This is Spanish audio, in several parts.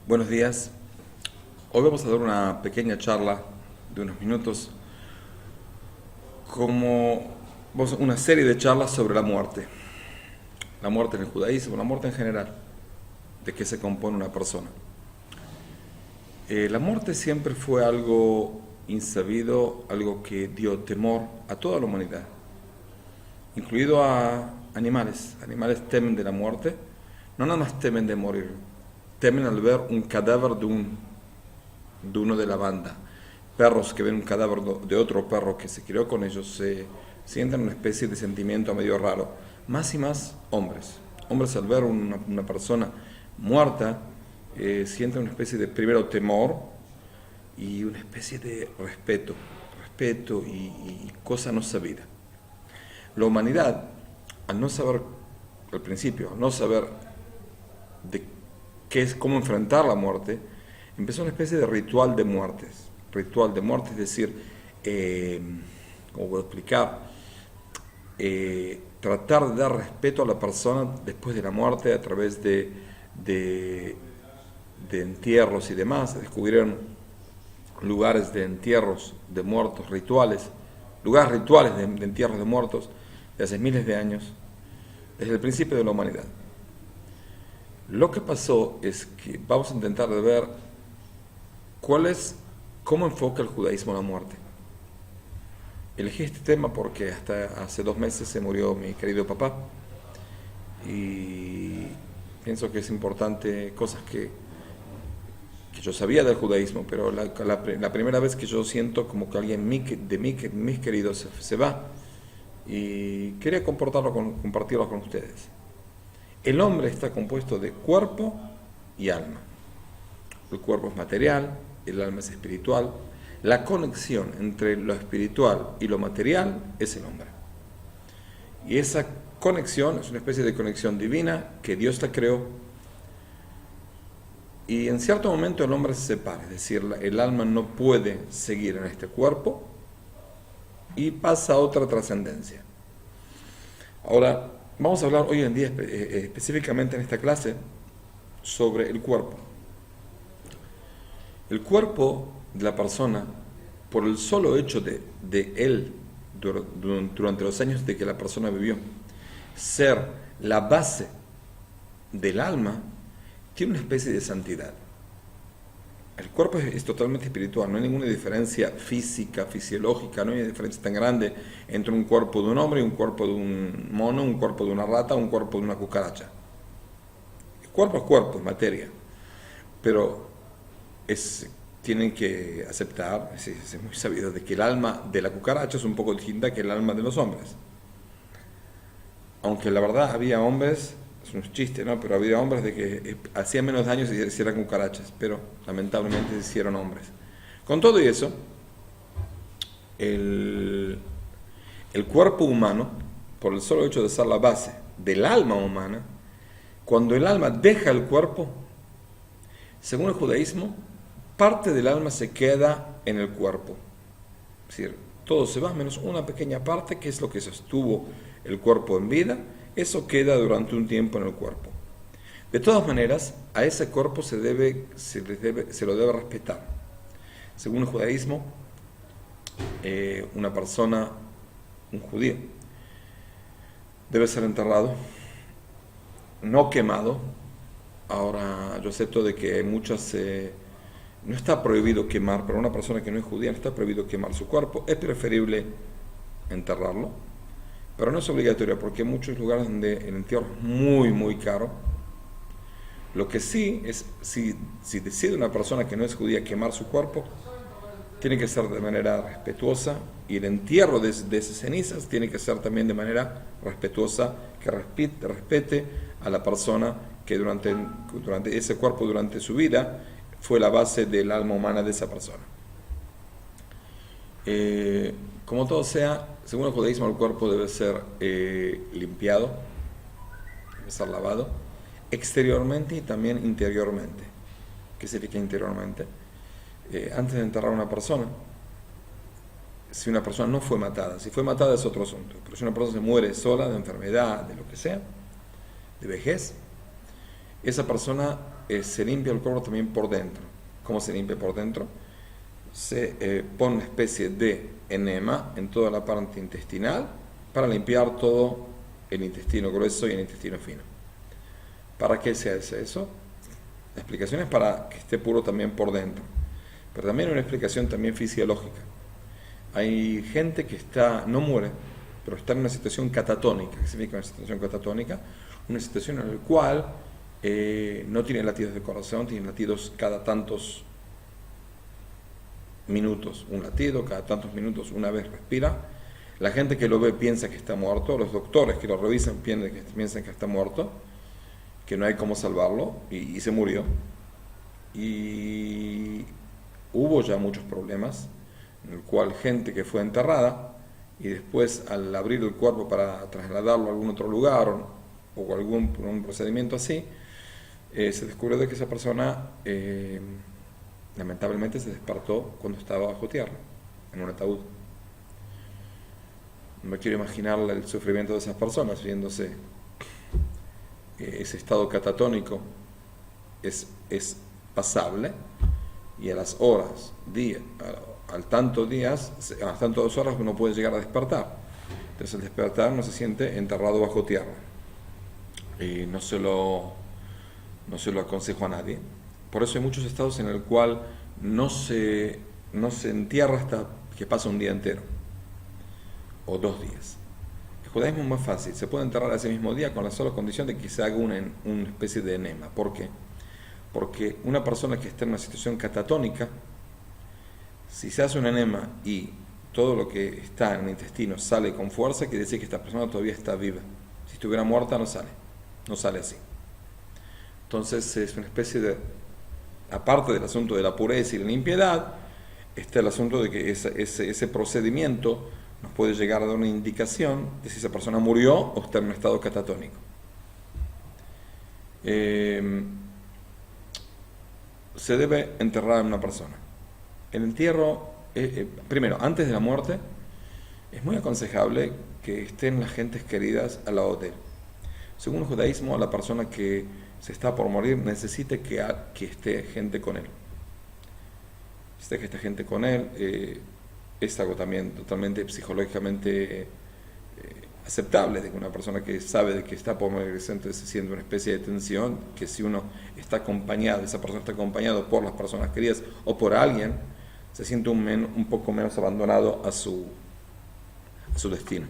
Buenos días. Hoy vamos a dar una pequeña charla de unos minutos, una serie de charlas sobre la muerte en el judaísmo, la muerte en general, de qué se compone una persona. La muerte siempre fue algo insabido, algo que dio temor a toda la humanidad, incluido a animales. Animales temen de la muerte, no nada más temen de morir, temen al ver un cadáver de uno de la banda. Perros que ven un cadáver de otro perro que se crió con ellos se sienten una especie de sentimiento medio raro. Más y más hombres. Hombres al ver una persona muerta sienten una especie de primero temor y una especie de respeto y cosa no sabida. La humanidad, al no saber, al principio, al no saber de cómo enfrentar la muerte, empezó una especie de ritual de muertes. Ritual de muerte, es decir, ¿cómo puedo explicar? Tratar de dar respeto a la persona después de la muerte a través de entierros y demás. Descubrieron lugares de entierros de muertos, lugares rituales de entierros de muertos de hace miles de años, desde el principio de la humanidad. Lo que pasó es que vamos a intentar de ver cómo enfoca el judaísmo la muerte. Elegí este tema porque hasta hace 2 meses se murió mi querido papá y pienso que es importante cosas que yo sabía del judaísmo, pero la primera vez que yo siento como que alguien de mis queridos se va y quería compartirlo con ustedes. El hombre está compuesto de cuerpo y alma. El cuerpo es material, el alma es espiritual. La conexión entre lo espiritual y lo material es el hombre. Y esa conexión es una especie de conexión divina que Dios la creó. Y en cierto momento el hombre se separa, es decir, el alma no puede seguir en este cuerpo y pasa a otra trascendencia. Ahora, vamos a hablar hoy en día específicamente en esta clase sobre el cuerpo. El cuerpo de la persona, por el solo hecho de él, durante los años de que la persona vivió, ser la base del alma, tiene una especie de santidad. El cuerpo es totalmente espiritual, no hay ninguna diferencia física, fisiológica, no hay diferencia tan grande entre un cuerpo de un hombre y un cuerpo de un mono, un cuerpo de una rata, un cuerpo de una cucaracha. El cuerpo, es materia, pero tienen que aceptar, es muy sabido, de que el alma de la cucaracha es un poco distinta que el alma de los hombres. Aunque la verdad había hombres, es un chiste, ¿no? Pero había hombres de que hacían menos daño si hicieran cucarachas, pero lamentablemente se hicieron hombres. Con todo y eso, el cuerpo humano, por el solo hecho de ser la base del alma humana, cuando el alma deja el cuerpo, según el judaísmo, parte del alma se queda en el cuerpo. Es decir, todo se va menos una pequeña parte, que es lo que sostuvo el cuerpo en vida. Eso queda durante un tiempo en el cuerpo. De todas maneras, a ese cuerpo se lo debe respetar. Según el judaísmo, una persona, un judío, debe ser enterrado, no quemado. Ahora, yo acepto de que muchas... no está prohibido quemar, para una persona que no es judía no está prohibido quemar su cuerpo. Es preferible enterrarlo, pero no es obligatorio porque hay muchos lugares donde el entierro es muy, muy caro. Lo que sí es, si decide una persona que no es judía quemar su cuerpo, tiene que ser de manera respetuosa, y el entierro de esas cenizas tiene que ser también de manera respetuosa, que respete a la persona que durante ese cuerpo, durante su vida, fue la base del alma humana de esa persona. Como todo sea, según el judaísmo, el cuerpo debe ser limpiado, debe ser lavado, exteriormente y también interiormente. ¿Qué significa interiormente? Antes de enterrar a una persona, si una persona no fue matada, si fue matada es otro asunto, pero si una persona se muere sola, de enfermedad, de lo que sea, de vejez, esa persona se limpia el cuerpo también por dentro. ¿Cómo se limpia por dentro? Se pone una especie de enema en toda la parte intestinal para limpiar todo el intestino grueso y el intestino fino. ¿Para qué se hace eso? La explicación es para que esté puro también por dentro, pero también hay una explicación también fisiológica. Hay gente que no muere, pero está en una situación catatónica. ¿Qué significa una situación catatónica? Una situación en la cual no tiene latidos de corazón, tiene latidos cada tantos minutos, un latido, cada tantos minutos una vez respira. La gente que lo ve piensa que está muerto, los doctores que lo revisan piensan que está muerto, que no hay cómo salvarlo, y se murió. Y hubo ya muchos problemas, en el cual gente que fue enterrada, y después al abrir el cuerpo para trasladarlo a algún otro lugar, o un procedimiento así, se descubrió de que esa persona lamentablemente se despertó cuando estaba bajo tierra, en un ataúd. No me quiero imaginar el sufrimiento de esas personas viéndose ese estado catatónico. Es pasable, y a las horas, al tanto días, a las tantas horas uno puede llegar a despertar. Entonces al despertar no se siente enterrado bajo tierra. Y no se lo aconsejo a nadie. Por eso hay muchos estados en el cual no se entierra hasta que pasa un día entero o 2 días. El judaísmo es más fácil, se puede enterrar ese mismo día con la sola condición de que se haga una especie de enema. ¿Por qué? Porque una persona que está en una situación catatónica, si se hace un enema y todo lo que está en el intestino sale con fuerza, quiere decir que esta persona todavía está viva. Si estuviera muerta no sale así. Entonces es una especie de, aparte del asunto de la pureza y la limpiedad, está el asunto de que ese procedimiento nos puede llegar a dar una indicación de si esa persona murió o está en un estado catatónico. Se debe enterrar a una persona. El entierro, primero, antes de la muerte, es muy aconsejable que estén las gentes queridas al lado de él. Según el judaísmo, la persona que se está por morir necesita que esté gente con él. Que esté gente con él es algo también totalmente psicológicamente aceptable, de que una persona que sabe de que está por morir, entonces se siente una especie de tensión, que si uno está acompañado, esa persona está acompañado por las personas queridas o por alguien, se siente un poco menos abandonado a su destino.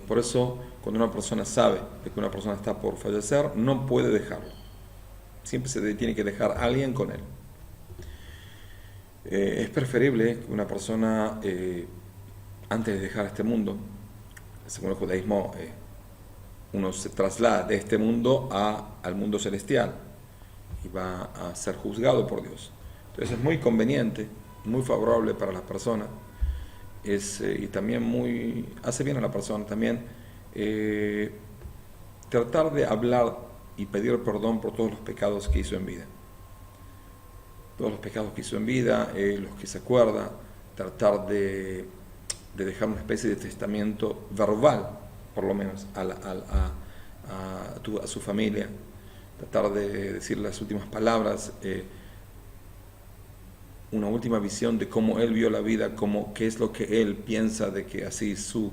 Por eso, cuando una persona sabe de que una persona está por fallecer, no puede dejarlo. Siempre se tiene que dejar a alguien con él. Es preferible que una persona, antes de dejar este mundo, según el judaísmo, uno se traslada de este mundo al mundo celestial y va a ser juzgado por Dios. Entonces es muy conveniente, muy favorable para las personas, y también hace bien a la persona también tratar de hablar y pedir perdón por todos los pecados que hizo en vida. Todos los pecados que hizo en vida, los que se acuerda, tratar de dejar una especie de testamento verbal, por lo menos, a su familia, tratar de decir las últimas palabras, una última visión de cómo él vio la vida, qué es lo que él piensa de que así sus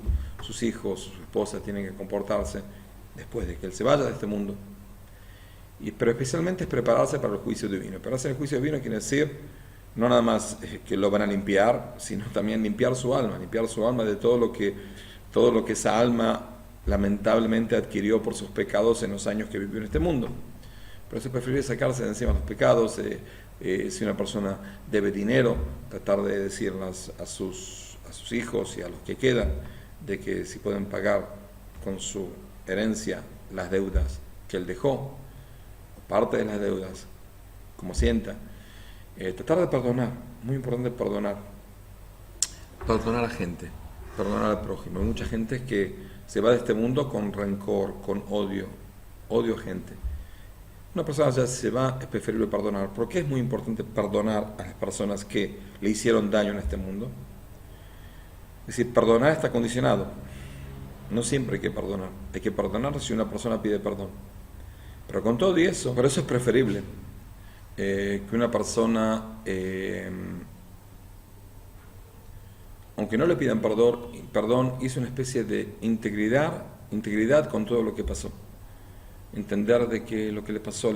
hijos, su esposa tienen que comportarse después de que él se vaya de este mundo. Pero especialmente es prepararse para el juicio divino. Prepararse para el juicio divino quiere decir no nada más que lo van a limpiar, sino también limpiar su alma de todo lo que esa alma lamentablemente adquirió por sus pecados en los años que vivió en este mundo. Pero es preferible sacarse de encima los pecados. Si una persona debe dinero, tratar de decirles a sus hijos y a los que quedan de que si pueden pagar con su herencia las deudas que él dejó, parte de las deudas, como sienta. Tratar de perdonar, muy importante perdonar a la gente, perdonar al prójimo. Hay mucha gente que se va de este mundo con rencor, con odio a gente. Una persona ya se va, es preferible perdonar. ¿Por qué es muy importante perdonar a las personas que le hicieron daño en este mundo? Es decir, perdonar está condicionado. No siempre hay que perdonar si una persona pide perdón. Pero con todo y eso, por eso es preferible que una persona, aunque no le pidan perdón, hizo una especie de integridad con todo lo que pasó. Entender de que lo que le pasó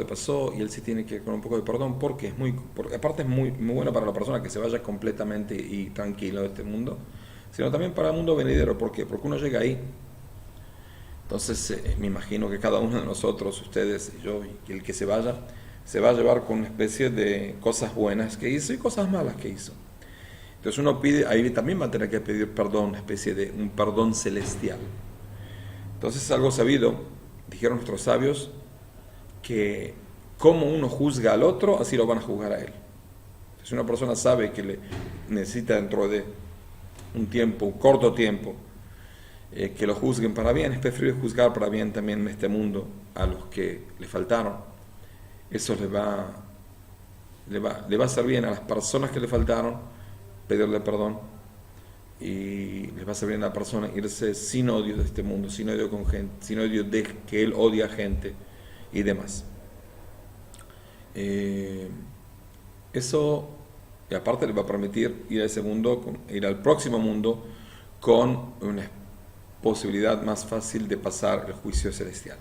y él sí tiene que ir con un poco de perdón porque aparte es muy bueno para la persona que se vaya completamente y tranquilo de este mundo, sino también para el mundo venidero. ¿Por qué? Porque uno llega ahí. Entonces me imagino que cada uno de nosotros, ustedes y yo, y el que se va a llevar con una especie de cosas buenas que hizo y cosas malas que hizo. Entonces uno pide, ahí también va a tener que pedir perdón, una especie de un perdón celestial. Entonces es algo sabido, dijeron nuestros sabios, que como uno juzga al otro, así lo van a juzgar a él. Si una persona sabe que le necesita dentro de un tiempo, un corto tiempo, que lo juzguen para bien, es preferible juzgar para bien también en este mundo a los que le faltaron. Eso le va a hacer bien a las personas que le faltaron, pedirle perdón, y les va a hacer bien a la persona irse sin odio de este mundo, sin odio con gente, sin odio de que él odia a gente y demás. Eso, y aparte, le va a permitir ir a ese mundo, ir al próximo mundo con una posibilidad más fácil de pasar el juicio celestial.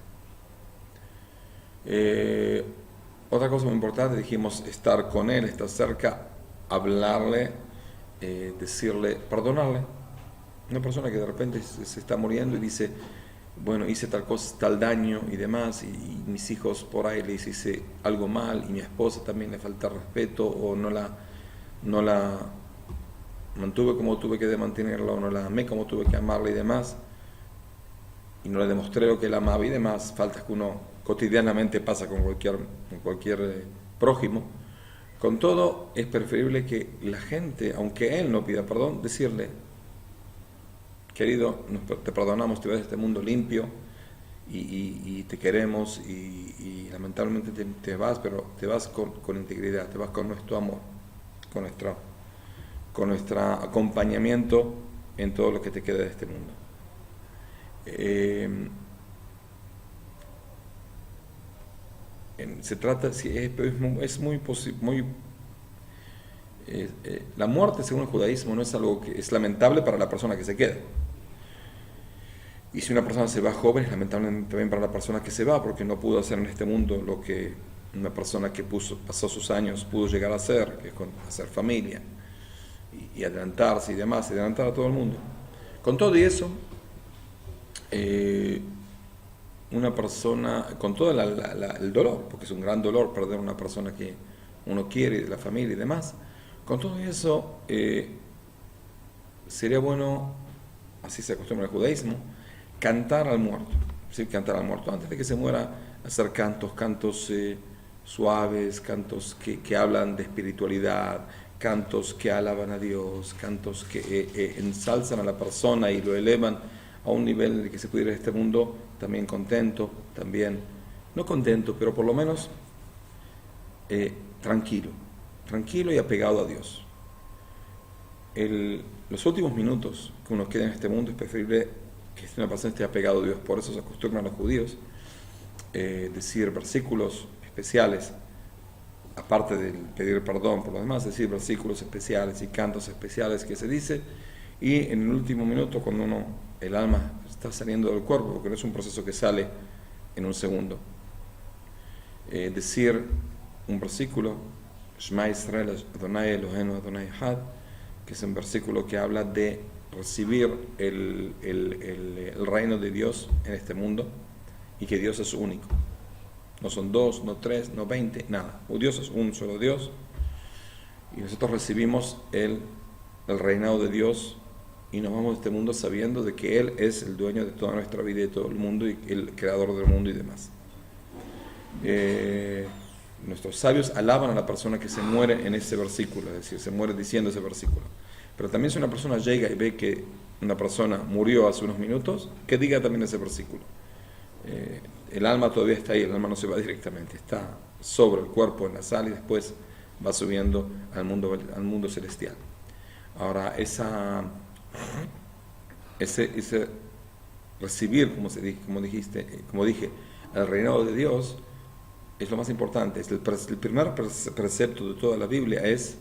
Otra cosa muy importante, dijimos estar con él, estar cerca, hablarle, decirle, perdonarle. Una persona que de repente se está muriendo y dice, bueno, hice tal cosa, tal daño y demás, y mis hijos por ahí les hice algo mal, y mi esposa también le falta respeto, o no la mantuve como tuve que mantenerla, o no la amé como tuve que amarla y demás, y no le demostré lo que la amaba y demás, faltas que uno cotidianamente pasa con cualquier prójimo. Con todo, es preferible que la gente, aunque él no pida perdón, decirle, querido, te perdonamos, te vas de este mundo limpio y te queremos y lamentablemente te vas, pero te vas con integridad, te vas con nuestro amor, con nuestro acompañamiento en todo lo que te queda de este mundo. Se trata, es muy la muerte según el judaísmo no es algo que es lamentable para la persona que se queda, y si una persona se va joven es lamentable también para la persona que se va, porque no pudo hacer en este mundo lo que una persona que pasó sus años pudo llegar a hacer, que es hacer familia y adelantarse y demás, y adelantar a todo el mundo. Con todo y eso, una persona, con todo el dolor, porque es un gran dolor perder a una persona que uno quiere, de la familia y demás, con todo eso sería bueno, así se acostumbra el judaísmo, cantar al muerto, ¿sí? Cantar al muerto antes de que se muera, hacer cantos suaves, cantos que hablan de espiritualidad, cantos que alaban a Dios, cantos que ensalzan a la persona y lo elevan a un nivel en el que se pudiera este mundo también contento, también, no contento, pero por lo menos tranquilo y apegado a Dios. Los últimos minutos que uno queda en este mundo es preferible que una persona esté apegado a Dios. Por eso se acostumbran los judíos decir versículos especiales, aparte de pedir perdón por lo demás, decir versículos especiales y cantos especiales que se dice, y en el último minuto, cuando el alma está saliendo del cuerpo, porque no es un proceso que sale en un segundo, decir un versículo, Shema Israel Adonai Eloheinu Adonai Echad, que es un versículo que habla de recibir el reino de Dios en este mundo, y que Dios es único. No son dos, no tres, no 20, nada. Dios es un solo Dios, y nosotros recibimos el reinado de Dios, y nos vamos de este mundo sabiendo de que Él es el dueño de toda nuestra vida y de todo el mundo, y el creador del mundo y demás. Nuestros sabios alaban a la persona que se muere en ese versículo, es decir, se muere diciendo ese versículo. Pero también si una persona llega y ve que una persona murió hace unos minutos, que diga también ese versículo. El alma todavía está ahí, el alma no se va directamente, está sobre el cuerpo en la sala y después va subiendo al mundo celestial. Ahora, ese recibir, como dije, el reinado de Dios, es lo más importante. El primer precepto de toda la Biblia es,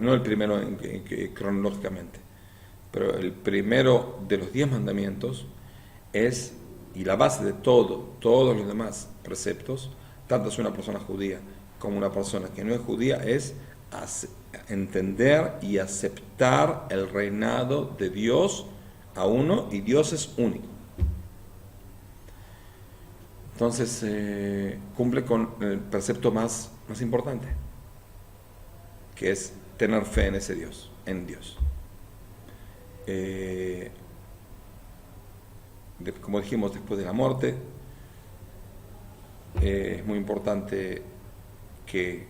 no el primero cronológicamente, pero el primero de los 10 mandamientos es, y la base de todos los demás preceptos, tanto si una persona judía como una persona que no es judía, es entender y aceptar el reinado de Dios a uno, y Dios es único. Entonces cumple con el precepto más importante, que es tener fe en ese Dios, en Dios. Como dijimos, después de la muerte, es muy importante que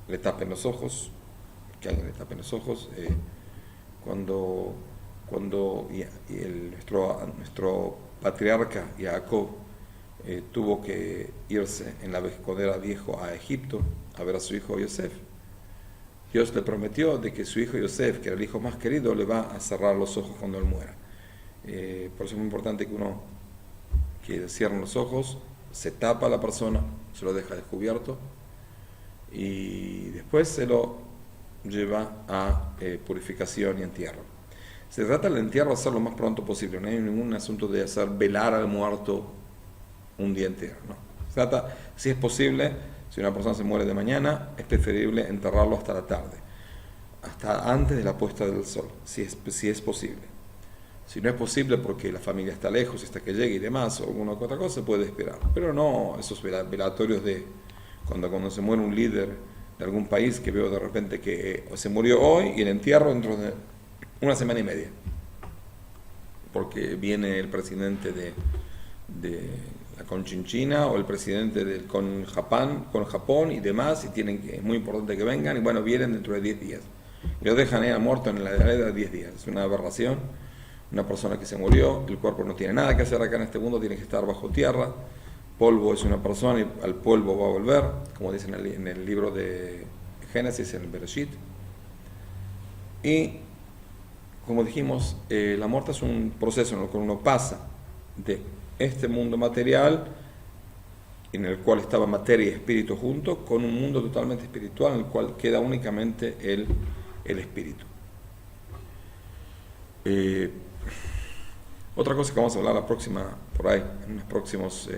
le tapen los ojos, que alguien le tape los ojos. Cuando nuestro patriarca Jacob tuvo que irse cuando era viejo a Egipto a ver a su hijo Yosef, Dios le prometió de que su hijo Yosef, que era el hijo más querido, le va a cerrar los ojos cuando él muera. Por eso es muy importante que cierren los ojos, se tapa a la persona, se lo deja descubierto y después se lo lleva a purificación y entierro. Se trata del entierro de hacerlo lo más pronto posible, no hay ningún asunto de hacer velar al muerto un día entero, no. Se trata, si es posible, si una persona se muere de mañana, es preferible enterrarlo hasta la tarde, hasta antes de la puesta del sol, si es posible. Si no es posible porque la familia está lejos, hasta que llegue y demás, o alguna otra cosa, se puede esperar. Pero no esos velatorios de cuando se muere un líder de algún país, que veo de repente que se murió hoy y el entierro dentro de una semana y media. Porque viene el presidente de la Conchinchina o el presidente con Japón y demás, y es muy importante que vengan, y bueno, vienen dentro de 10 días. Y lo dejan ahí muerto en la edad de 10 días. Es una aberración. Una persona que se murió, el cuerpo no tiene nada que hacer acá en este mundo, tiene que estar bajo tierra. Polvo es una persona y al polvo va a volver, como dice en el libro de Génesis, en el Bereshit. Y como dijimos, la muerte es un proceso en el cual uno pasa de este mundo material, en el cual estaba materia y espíritu juntos, con un mundo totalmente espiritual, en el cual queda únicamente el espíritu. Otra cosa que vamos a hablar por ahí, en las próximas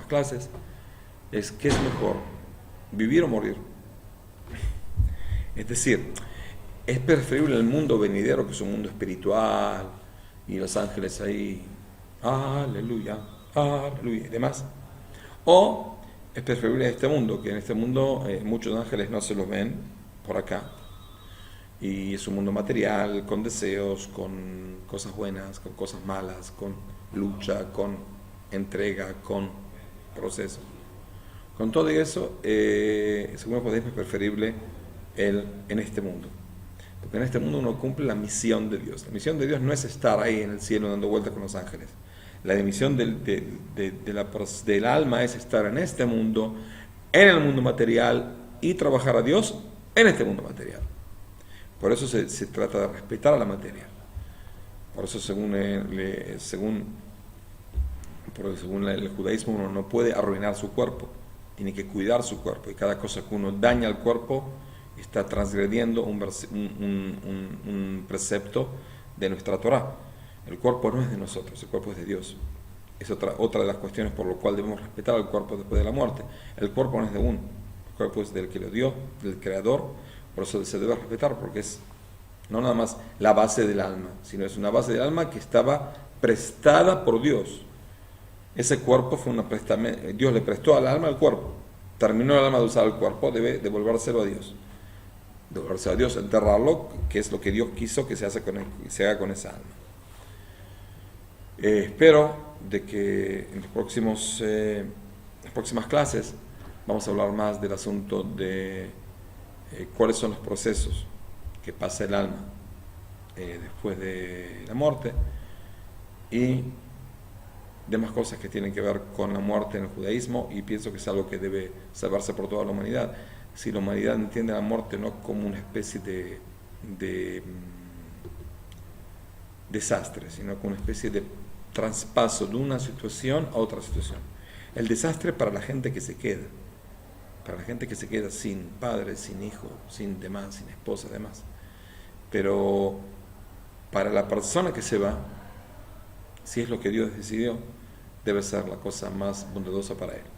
clases, es qué es mejor, vivir o morir. Es decir, es preferible el mundo venidero, que es un mundo espiritual, y los ángeles ahí, aleluya, aleluya, y demás. O es preferible este mundo, que en este mundo muchos ángeles no se los ven por acá. Y es un mundo material, con deseos, con cosas buenas, con cosas malas, con lucha, con entrega, con proceso. Con todo eso, según el judaísmo, es preferible en este mundo. Porque en este mundo uno cumple la misión de Dios. La misión de Dios no es estar ahí en el cielo dando vueltas con los ángeles. La misión del alma es estar en este mundo, en el mundo material, y trabajar a Dios en este mundo material. Por eso se trata de respetar a la materia. Por eso según el judaísmo, uno no puede arruinar su cuerpo, tiene que cuidar su cuerpo, y cada cosa que uno daña al cuerpo está transgrediendo un precepto de nuestra Torá. El cuerpo no es de nosotros, el cuerpo es de Dios. Es otra de las cuestiones por lo cual debemos respetar al cuerpo después de la muerte. El cuerpo no es de uno, el cuerpo es del que lo dio, del Creador. Por eso se debe respetar, porque es no nada más la base del alma, sino es una base del alma que estaba prestada por Dios. Ese cuerpo fue Dios le prestó al alma el cuerpo. Terminó el alma de usar el cuerpo, debe devolvérselo a Dios. Devolvérselo a Dios, enterrarlo, que es lo que Dios quiso que se haga con esa alma. Espero de que en las próximas clases vamos a hablar más del asunto de cuáles son los procesos que pasa el alma después de la muerte, y demás cosas que tienen que ver con la muerte en el judaísmo, y pienso que es algo que debe saberse por toda la humanidad. Si la humanidad entiende la muerte no como una especie de desastre, sino como una especie de traspaso de una situación a otra situación. El desastre para la gente que se queda. Para la gente que se queda sin padre, sin hijo, sin demás, sin esposa, demás. Pero para la persona que se va, si es lo que Dios decidió, debe ser la cosa más bondadosa para él.